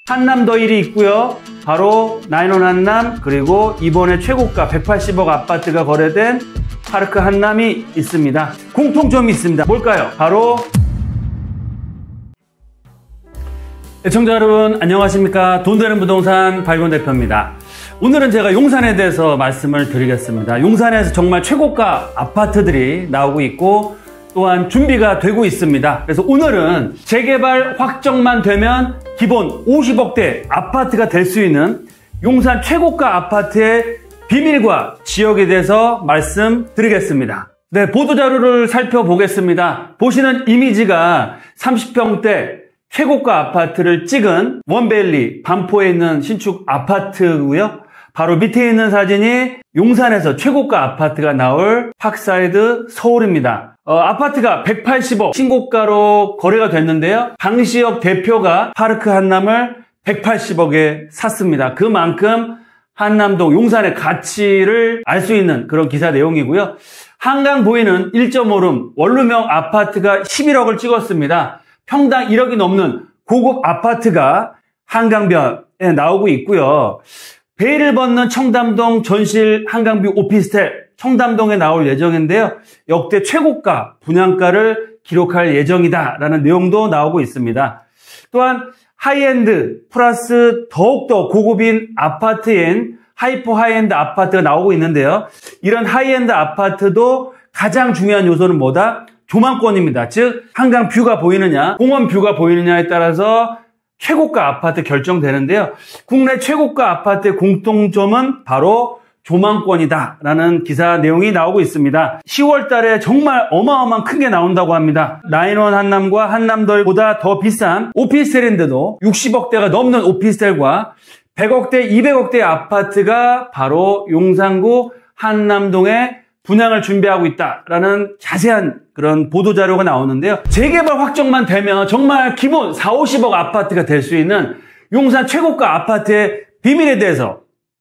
한남더일이 있고요. 바로 나인원 한남, 그리고 이번에 최고가 180억 아파트가 거래된 파르크 한남이 있습니다. 공통점이 있습니다. 뭘까요? 바로 애청자 여러분 안녕하십니까? 돈되는 부동산 박일권 대표입니다. 오늘은 제가 용산에 대해서 말씀을 드리겠습니다. 용산에서 정말 최고가 아파트들이 나오고 있고 또한 준비가 되고 있습니다. 그래서 오늘은 재개발 확정만 되면 기본 50억대 아파트가 될 수 있는 용산 최고가 아파트의 비밀과 지역에 대해서 말씀드리겠습니다. 네, 보도자료를 살펴보겠습니다. 보시는 이미지가 30평대 최고가 아파트를 찍은 원베일리 반포에 있는 신축 아파트고요. 바로 밑에 있는 사진이 용산에서 최고가 아파트가 나올 파크사이드 서울입니다. 아파트가 180억 신고가로 거래가 됐는데요. 강시혁 대표가 파르크 한남을 180억에 샀습니다. 그만큼 한남동 용산의 가치를 알 수 있는 그런 기사 내용이고요. 한강 보이는 1.5룸 원룸형 아파트가 11억을 찍었습니다. 평당 1억이 넘는 고급 아파트가 한강변에 나오고 있고요. 베일을 벗는 청담동 전실 한강뷰 오피스텔 청담동에 나올 예정인데요. 역대 최고가 분양가를 기록할 예정이다라는 내용도 나오고 있습니다. 또한 하이엔드 플러스 더욱더 고급인 아파트인 하이퍼 하이엔드 아파트가 나오고 있는데요. 이런 하이엔드 아파트도 가장 중요한 요소는 뭐다? 조망권입니다. 즉 한강 뷰가 보이느냐, 공원 뷰가 보이느냐에 따라서 최고가 아파트 결정되는데요. 국내 최고가 아파트의 공통점은 바로 조망권이다라는 기사 내용이 나오고 있습니다. 10월 달에 정말 어마어마한 큰 게 나온다고 합니다. 나인원 한남과 한남더일보다 더 비싼 오피스텔인데도 60억대가 넘는 오피스텔과 100억대, 200억대 아파트가 바로 용산구 한남동에 분양을 준비하고 있다라는 자세한 그런 보도자료가 나오는데요. 재개발 확정만 되면 정말 기본 4, 50억 아파트가 될 수 있는 용산 최고가 아파트의 비밀에 대해서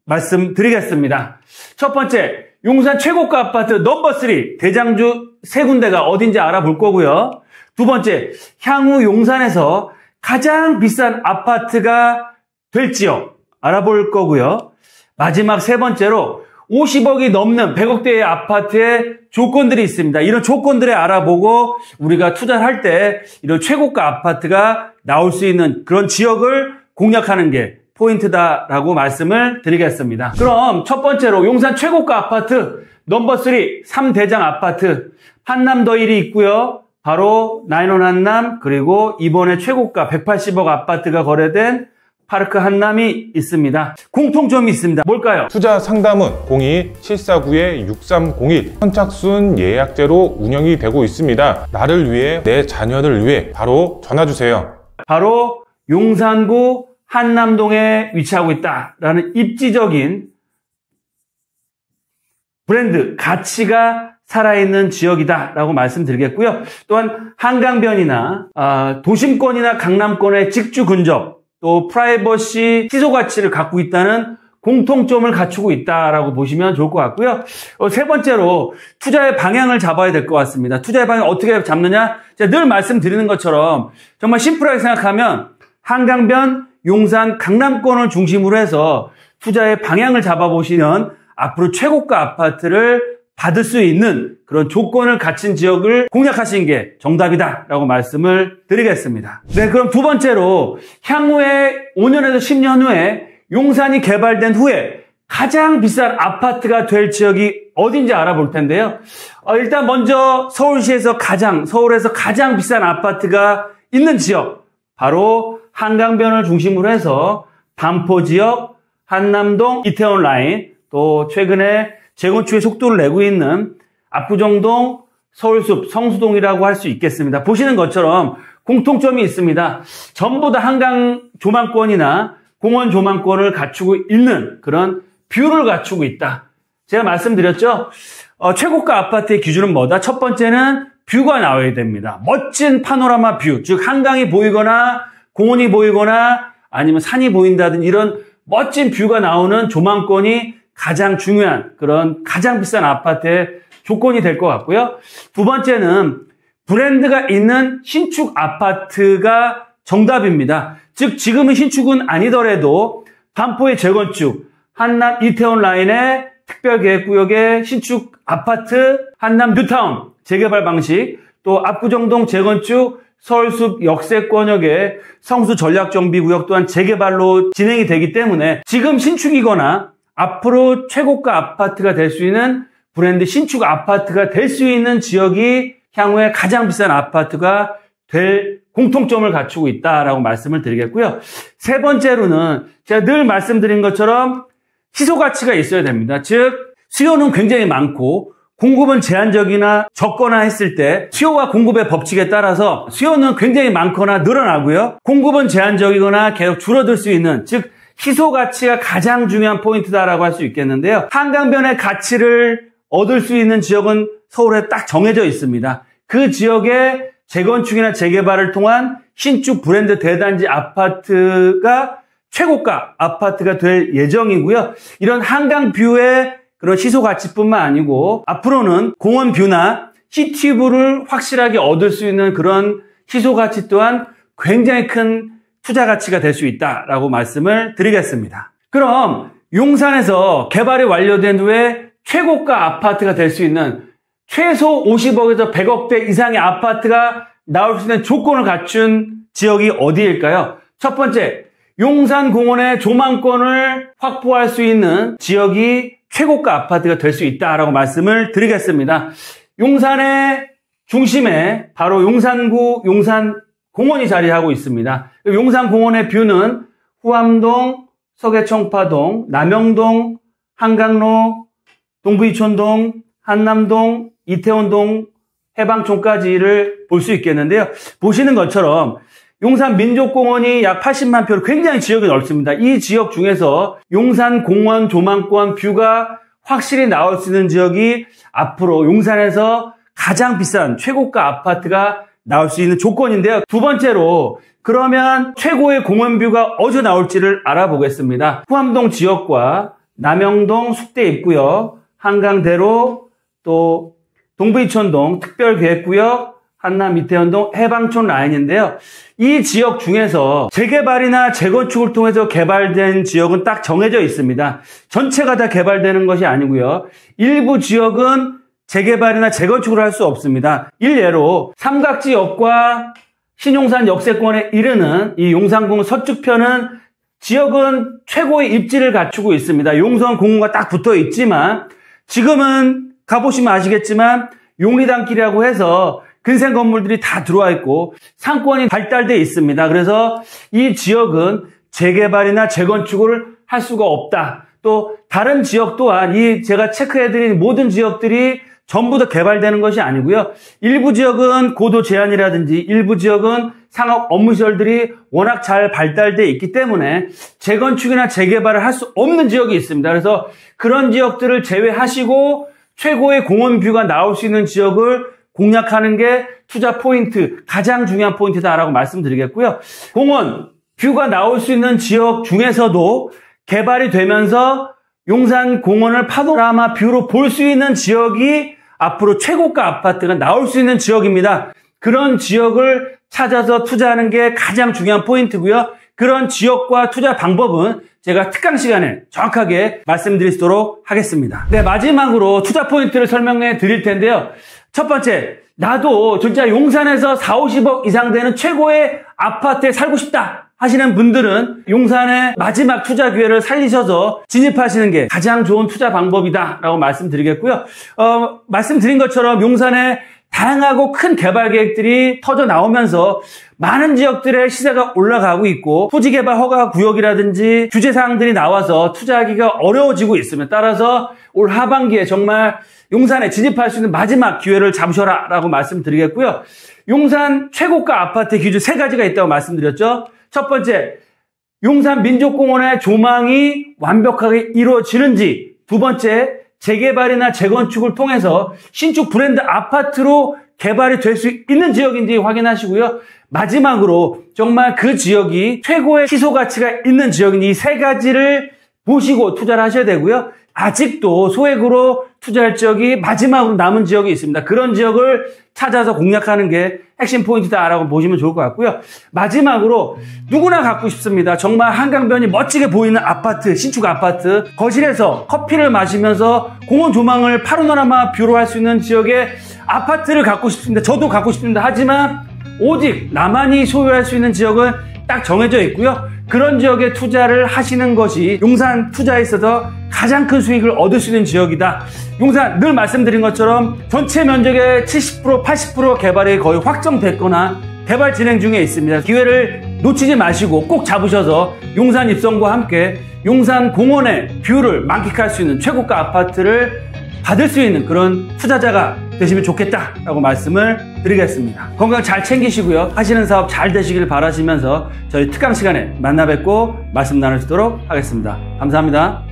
말씀드리겠습니다. 첫 번째, 용산 최고가 아파트 넘버 3 대장주 세 군데가 어딘지 알아볼 거고요. 두 번째, 향후 용산에서 가장 비싼 아파트가 될 지역 알아볼 거고요. 마지막 세 번째로 50억이 넘는 100억대의 아파트의 조건들이 있습니다. 이런 조건들을 알아보고 우리가 투자를 할 때 이런 최고가 아파트가 나올 수 있는 그런 지역을 공략하는 게 포인트다라고 말씀을 드리겠습니다. 그럼 첫 번째로 용산 최고가 아파트 넘버 3 3대장 아파트 한남더일이 있고요. 바로 나인원 한남, 그리고 이번에 최고가 180억 아파트가 거래된 파르크 한남이 있습니다. 공통점이 있습니다. 뭘까요? 투자 상담은 02-749-6301 선착순 예약제로 운영이 되고 있습니다. 나를 위해, 내 자녀를 위해 바로 전화주세요. 바로 용산구 한남동에 위치하고 있다라는 입지적인 브랜드, 가치가 살아있는 지역이다라고 말씀드리겠고요. 또한 한강변이나 도심권이나 강남권의 직주 근접, 또 프라이버시 희소 가치를 갖고 있다는 공통점을 갖추고 있다라고 보시면 좋을 것 같고요. 세 번째로 투자의 방향을 잡아야 될 것 같습니다. 투자의 방향 어떻게 잡느냐? 제가 늘 말씀드리는 것처럼 정말 심플하게 생각하면 한강변, 용산, 강남권을 중심으로 해서 투자의 방향을 잡아보시면 앞으로 최고가 아파트를 받을 수 있는 그런 조건을 갖춘 지역을 공략하시는 게 정답이다라고 말씀을 드리겠습니다. 네, 그럼 두 번째로 향후에 5년에서 10년 후에 용산이 개발된 후에 가장 비싼 아파트가 될 지역이 어딘지 알아볼 텐데요. 일단 먼저 서울에서 가장 비싼 아파트가 있는 지역, 바로 한강변을 중심으로 해서 반포 지역, 한남동, 이태원 라인, 또 최근에 재건축의 속도를 내고 있는 압구정동, 서울숲, 성수동이라고 할 수 있겠습니다. 보시는 것처럼 공통점이 있습니다. 전부 다 한강 조망권이나 공원 조망권을 갖추고 있는 그런 뷰를 갖추고 있다. 제가 말씀드렸죠? 최고가 아파트의 기준은 뭐다? 첫 번째는 뷰가 나와야 됩니다. 멋진 파노라마 뷰, 즉 한강이 보이거나 공원이 보이거나 아니면 산이 보인다든 이런 멋진 뷰가 나오는 조망권이 가장 중요한 그런 가장 비싼 아파트의 조건이 될 것 같고요. 두 번째는 브랜드가 있는 신축 아파트가 정답입니다. 즉 지금은 신축은 아니더라도 반포의 재건축, 한남 이태원 라인의 특별계획구역의 신축 아파트, 한남 뉴타운 재개발 방식, 또 압구정동 재건축, 서울숲 역세권역의 성수 전략정비구역 또한 재개발로 진행이 되기 때문에 지금 신축이거나 앞으로 최고가 아파트가 될 수 있는 브랜드 신축 아파트가 될 수 있는 지역이 향후에 가장 비싼 아파트가 될 공통점을 갖추고 있다라고 말씀을 드리겠고요. 세 번째로는 제가 늘 말씀드린 것처럼 희소 가치가 있어야 됩니다. 즉 수요는 굉장히 많고 공급은 제한적이나 적거나 했을 때 수요와 공급의 법칙에 따라서 수요는 굉장히 많거나 늘어나고요. 공급은 제한적이거나 계속 줄어들 수 있는, 즉 희소 가치가 가장 중요한 포인트다라고 할 수 있겠는데요. 한강변의 가치를 얻을 수 있는 지역은 서울에 딱 정해져 있습니다. 그 지역의 재건축이나 재개발을 통한 신축 브랜드 대단지 아파트가 최고가 아파트가 될 예정이고요. 이런 한강 뷰의 그런 시소 가치뿐만 아니고 앞으로는 공원 뷰나 시티뷰를 확실하게 얻을 수 있는 그런 시소 가치 또한 굉장히 큰 투자 가치가 될 수 있다라고 말씀을 드리겠습니다. 그럼 용산에서 개발이 완료된 후에 최고가 아파트가 될 수 있는 최소 50억에서 100억대 이상의 아파트가 나올 수 있는 조건을 갖춘 지역이 어디일까요? 첫 번째, 용산공원의 조망권을 확보할 수 있는 지역이 최고가 아파트가 될 수 있다라고 말씀을 드리겠습니다. 용산의 중심에 바로 용산구 용산공원이 자리하고 있습니다. 용산공원의 뷰는 후암동, 서계청파동, 남영동, 한강로, 동부이촌동, 한남동, 이태원동, 해방촌까지를 볼 수 있겠는데요. 보시는 것처럼 용산민족공원이 약 80만 표로 굉장히 지역이 넓습니다. 이 지역 중에서 용산공원 조망권 뷰가 확실히 나올 수 있는 지역이 앞으로 용산에서 가장 비싼 최고가 아파트가 나올 수 있는 조건인데요. 두 번째로 그러면 최고의 공원 뷰가 어디서 나올지를 알아보겠습니다. 후암동 지역과 남영동 숙대 입구역, 한강대로, 또 동부이촌동 특별계획구역, 한남 이태원동 해방촌 라인인데요. 이 지역 중에서 재개발이나 재건축을 통해서 개발된 지역은 딱 정해져 있습니다. 전체가 다 개발되는 것이 아니고요. 일부 지역은 재개발이나 재건축을 할 수 없습니다. 일례로 삼각지역과 신용산 역세권에 이르는 이 용산공원 서쪽편은 지역은 최고의 입지를 갖추고 있습니다. 용산공원과 딱 붙어 있지만 지금은 가보시면 아시겠지만 용리단길이라고 해서 근생 건물들이 다 들어와 있고 상권이 발달되어 있습니다. 그래서 이 지역은 재개발이나 재건축을 할 수가 없다. 또 다른 지역 또한 이 제가 체크해드린 모든 지역들이 전부 다 개발되는 것이 아니고요. 일부 지역은 고도 제한이라든지 일부 지역은 상업 업무시설들이 워낙 잘 발달되어 있기 때문에 재건축이나 재개발을 할 수 없는 지역이 있습니다. 그래서 그런 지역들을 제외하시고 최고의 공원 뷰가 나올 수 있는 지역을 공략하는 게 투자 포인트, 가장 중요한 포인트다라고 말씀드리겠고요. 공원 뷰가 나올 수 있는 지역 중에서도 개발이 되면서 용산 공원을 파노라마 뷰로 볼 수 있는 지역이 앞으로 최고가 아파트가 나올 수 있는 지역입니다. 그런 지역을 찾아서 투자하는 게 가장 중요한 포인트고요. 그런 지역과 투자 방법은 제가 특강 시간에 정확하게 말씀드리도록 하겠습니다. 네, 마지막으로 투자 포인트를 설명해 드릴 텐데요. 첫 번째, 나도 진짜 용산에서 4, 50억 이상 되는 최고의 아파트에 살고 싶다 하시는 분들은 용산의 마지막 투자 기회를 살리셔서 진입하시는 게 가장 좋은 투자 방법이다라고 말씀드리겠고요. 말씀드린 것처럼 용산에 다양하고 큰 개발 계획들이 터져 나오면서 많은 지역들의 시세가 올라가고 있고 토지개발 허가 구역이라든지 규제사항들이 나와서 투자하기가 어려워지고 있습니다. 따라서 올 하반기에 정말 용산에 진입할 수 있는 마지막 기회를 잡으셔라 라고 말씀드리겠고요. 용산 최고가 아파트 기준 3가지가 있다고 말씀드렸죠. 첫 번째, 용산 민족공원의 조망이 완벽하게 이루어지는지. 두 번째, 재개발이나 재건축을 통해서 신축 브랜드 아파트로 개발이 될 수 있는 지역인지 확인하시고요. 마지막으로 정말 그 지역이 최고의 희소 가치가 있는 지역인지 이 3가지를 보시고 투자를 하셔야 되고요. 아직도 소액으로 투자할 지역이 마지막으로 남은 지역이 있습니다. 그런 지역을 찾아서 공략하는 게 핵심 포인트다라고 보시면 좋을 것 같고요. 마지막으로 누구나 갖고 싶습니다. 정말 한강변이 멋지게 보이는 아파트, 신축 아파트, 거실에서 커피를 마시면서 공원 조망을 파노라마 뷰로 할 수 있는 지역의 아파트를 갖고 싶습니다. 저도 갖고 싶습니다. 하지만 오직 나만이 소유할 수 있는 지역은 딱 정해져 있고요. 그런 지역에 투자를 하시는 것이 용산 투자에 있어서 가장 큰 수익을 얻을 수 있는 지역이다. 용산 늘 말씀드린 것처럼 전체 면적의 70%, 80% 개발이 거의 확정됐거나 개발 진행 중에 있습니다. 기회를 놓치지 마시고 꼭 잡으셔서 용산 입성과 함께 용산 공원의 뷰를 만끽할 수 있는 최고가 아파트를 받을 수 있는 그런 투자자가 되시면 좋겠다라고 말씀을 드리겠습니다. 건강 잘 챙기시고요. 하시는 사업 잘 되시길 바라시면서 저희 특강 시간에 만나 뵙고 말씀 나누도록 하겠습니다. 감사합니다.